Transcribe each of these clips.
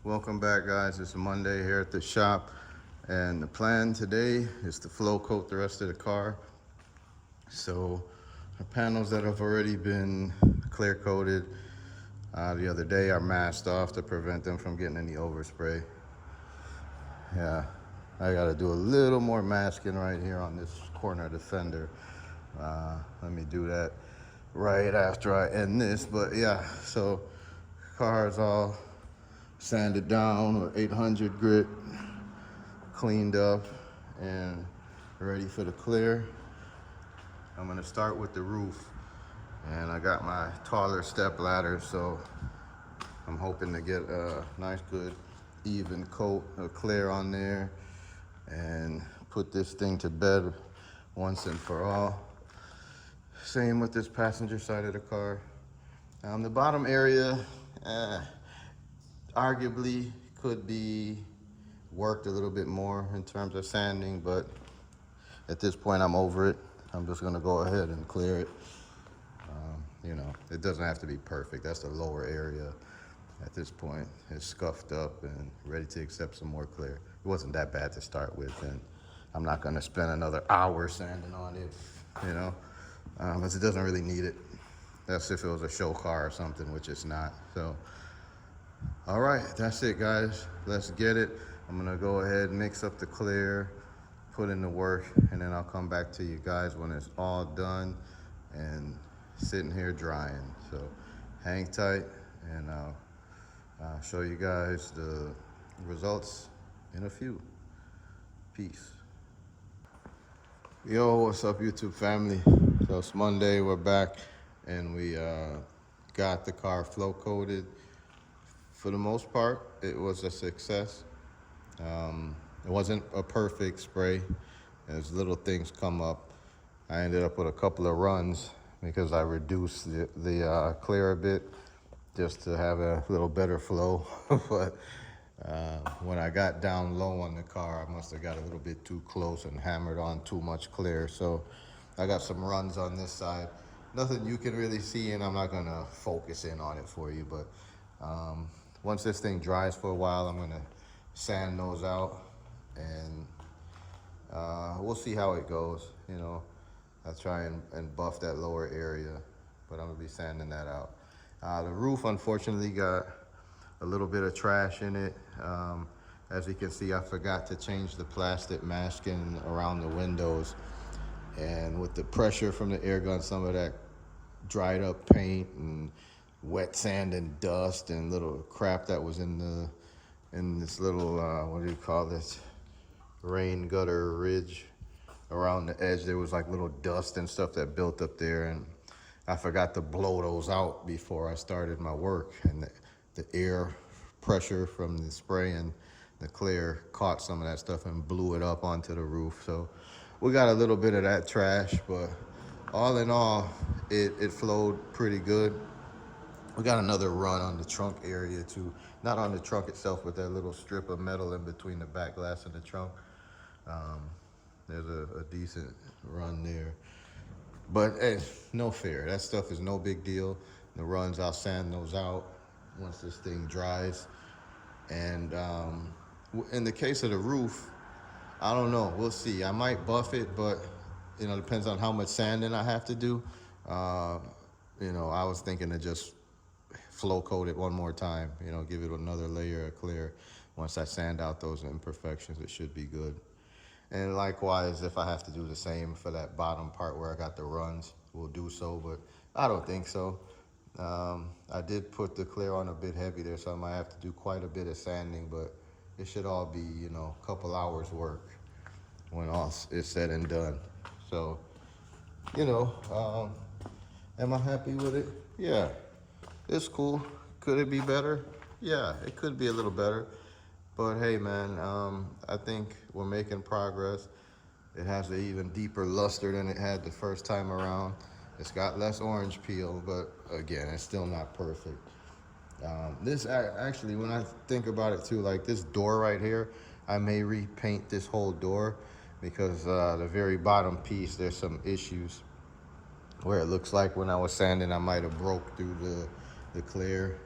Welcome back, guys. It's Monday here at the shop, and the plan today is to flow coat the rest of the car. So the panels that have already been clear coated the other day are masked off to prevent them from getting any overspray. Yeah, I got to do a little more masking right here on this corner of the fender. Let me do that right after I end this. But yeah, so car is all sanded down with 800 grit, cleaned up, and ready for the clear. I'm gonna start with the roof, and I got my taller step ladder, so I'm hoping to get a nice, good, even coat of clear on there and put this thing to bed once and for all. Same with this passenger side of the car. The bottom area, arguably could be worked a little bit more in terms of sanding, but at this point I'm over it. I'm just gonna go ahead and clear it. It doesn't have to be perfect. That's the lower area at this point. It's scuffed up and ready to accept some more clear. It wasn't that bad to start with, and I'm not gonna spend another hour sanding on it, because it doesn't really need it. That's if it was a show car or something, which it's not. So, all right, that's it, guys. Let's get it. I'm gonna go ahead and mix up the clear, put in the work, and then I'll come back to you guys when it's all done and sitting here drying. So hang tight, and I'll show you guys the results in a few. Peace. Yo, what's up, YouTube family? So it's Monday, we're back, and we got the car flow coated. For the most part, it was a success. It wasn't a perfect spray. As little things come up, I ended up with a couple of runs because I reduced the clear a bit just to have a little better flow. But when I got down low on the car, I must have got a little bit too close and hammered on too much clear. So I got some runs on this side. Nothing you can really see, and I'm not gonna focus in on it for you, but once this thing dries for a while, I'm gonna sand those out, and we'll see how it goes. I'll try and buff that lower area, but I'm gonna be sanding that out. The roof, unfortunately, got a little bit of trash in it. As you can see, I forgot to change the plastic masking around the windows, and with the pressure from the air gun, some of that dried up paint and wet sand and dust and little crap that was in this little what do you call this, rain gutter ridge around the edge. There was like little dust and stuff that built up there, and I forgot to blow those out before I started my work, and the air pressure from the spray and the clear caught some of that stuff and blew it up onto the roof. So we got a little bit of that trash, but all in all, it flowed pretty good. We got another run on the trunk area too. Not on the trunk itself, but that little strip of metal in between the back glass and the trunk. There's a decent run there. But hey, no fear. That stuff is no big deal. The runs, I'll sand those out once this thing dries. And in the case of the roof, I don't know. We'll see. I might buff it, but depends on how much sanding I have to do. I was thinking to just flow coat it one more time, give it another layer of clear. Once I sand out those imperfections, it should be good. And likewise, if I have to do the same for that bottom part where I got the runs, we'll do so, but I don't think so. I did put the clear on a bit heavy there, so I might have to do quite a bit of sanding, but it should all be, a couple hours work when all is said and done. So, am I happy with it? Yeah, it's cool. Could it be better? Yeah, it could be a little better. But hey, man, I think we're making progress. It has an even deeper luster than it had the first time around. It's got less orange peel, but again, it's still not perfect. This actually, when I think about it too, like this door right here, I may repaint this whole door because the very bottom piece, there's some issues where it looks like when I was sanding, I might have broke through the clear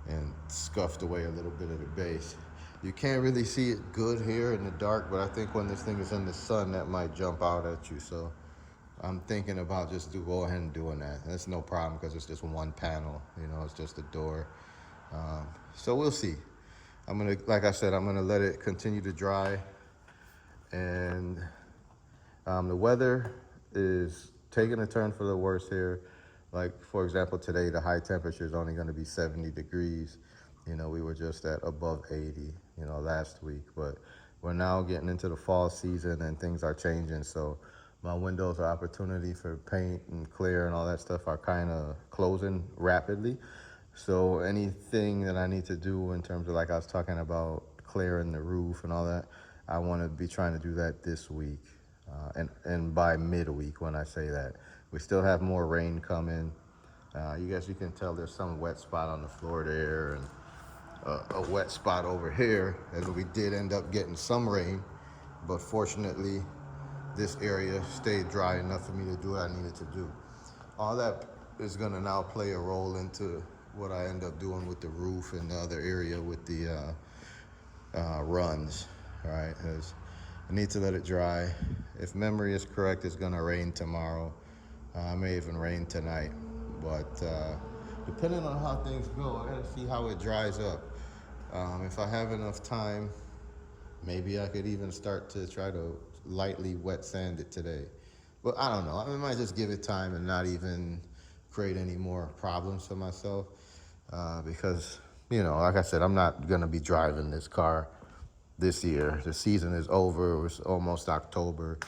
and scuffed away a little bit of the base. You can't really see it good here in the dark, but I think when this thing is in the sun, that might jump out at you. So I'm thinking about just go ahead and doing that. That's no problem because it's just one panel. You know, it's just a door. So we'll see. I'm gonna, like I said, I'm gonna let it continue to dry, and the weather is taking a turn for the worse here. Like, for example, today the high temperature is only going to be 70 degrees. You know, we were just at above 80, you know, last week. But we're now getting into the fall season and things are changing. So my windows of opportunity for paint and clear and all that stuff are kind of closing rapidly. So anything that I need to do in terms of, like I was talking about, clearing the roof and all that, I want to be trying to do that this week. And by midweek, when I say that, we still have more rain coming. You can tell there's some wet spot on the floor there and a wet spot over here. And we did end up getting some rain, but fortunately, this area stayed dry enough for me to do what I needed to do. All that is going to now play a role into what I end up doing with the roof and the other area with the runs. All right, I need to let it dry. If memory is correct, it's gonna rain tomorrow. It may even rain tonight. But depending on how things go, I gotta see how it dries up. If I have enough time, maybe I could even start to try to lightly wet sand it today. But I don't know. I might just give it time and not even create any more problems for myself. Because, you know, like I said, I'm not gonna be driving this car this year. The season is over. It's almost October,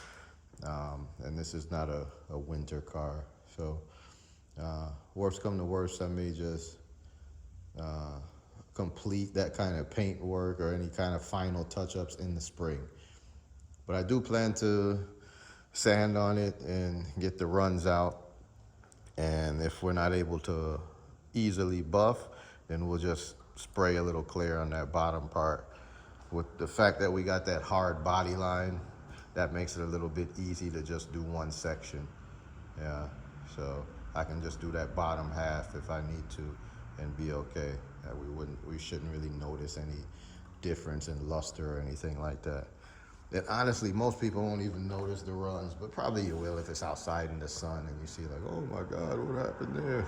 and this is not a winter car. So worst come to worst, I may just complete that kind of paint work or any kind of final touch-ups in the spring. But I do plan to sand on it and get the runs out. And if we're not able to easily buff, then we'll just spray a little clear on that bottom part. With the fact that we got that hard body line, that makes it a little bit easy to just do one section. Yeah, so I can just do that bottom half if I need to and be okay. We shouldn't really notice any difference in luster or anything like that. And honestly, most people won't even notice the runs, but probably you will if it's outside in the sun and you see like, oh my God, what happened there?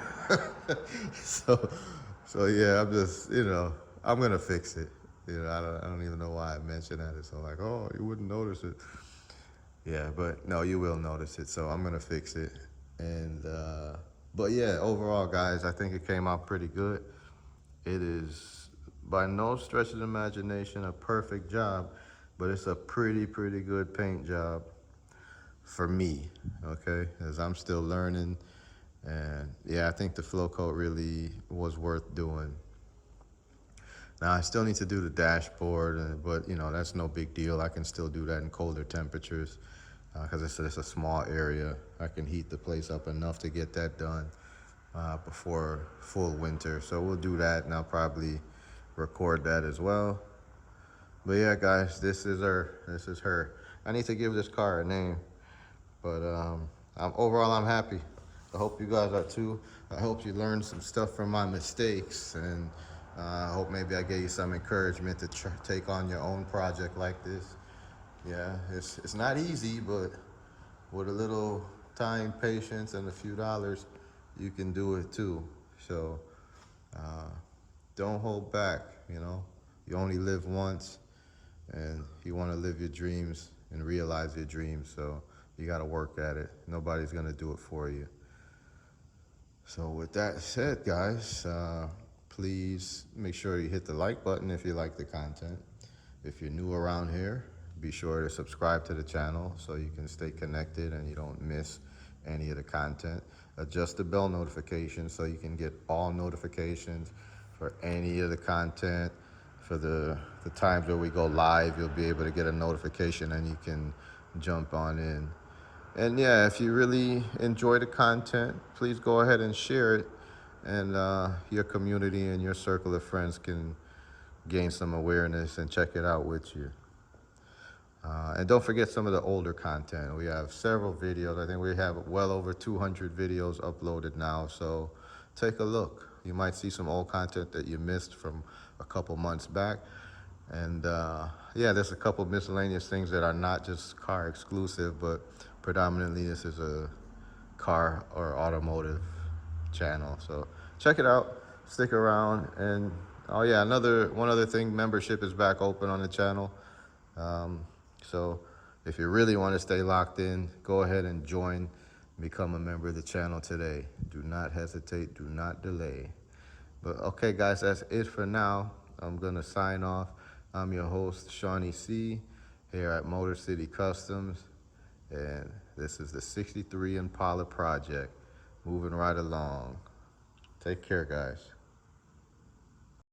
so yeah, I'm just, you know, I'm gonna fix it. You know, I don't even know why I mentioned that. It's so like, oh, you wouldn't notice it. Yeah, but no, you will notice it. So I'm gonna fix it. And but yeah, overall, guys, I think it came out pretty good. It is by no stretch of the imagination a perfect job, but it's a pretty good paint job for me. Okay, as I'm still learning, and yeah, I think the flow coat really was worth doing. Now, I still need to do the dashboard, but, you know, that's no big deal. I can still do that in colder temperatures because it's a small area. I can heat the place up enough to get that done before full winter. So we'll do that, and I'll probably record that as well. But yeah, guys, this is her. This is her. I need to give this car a name, but overall, I'm happy. I hope you guys are too. I hope you learned some stuff from my mistakes, and I hope maybe I gave you some encouragement to take on your own project like this. Yeah, it's not easy, but with a little time, patience, and a few dollars, you can do it too. So don't hold back, you know. You only live once, and you want to live your dreams and realize your dreams, so you got to work at it. Nobody's going to do it for you. So with that said, guys, please make sure you hit the like button if you like the content. If you're new around here, be sure to subscribe to the channel so you can stay connected and you don't miss any of the content. Adjust the bell notification so you can get all notifications for any of the content. For the times where we go live, you'll be able to get a notification and you can jump on in. And yeah, if you really enjoy the content, please go ahead and share it, and your community and your circle of friends can gain some awareness and check it out with you. And don't forget some of the older content. We have several videos. I think we have well over 200 videos uploaded now, so take a look. You might see some old content that you missed from a couple months back. And yeah, there's a couple miscellaneous things that are not just car exclusive, but predominantly this is a car or automotive channel. So check it out, stick around, and oh yeah, one other thing, membership is back open on the channel. Um, so if you really want to stay locked in, go ahead and join, become a member of the channel today. Do not hesitate, do not delay. But okay, guys, that's it for now. I'm gonna sign off. I'm your host, Shawnee C, here at Motor City Customs, and this is the 63 Impala project, moving right along. Take care, guys.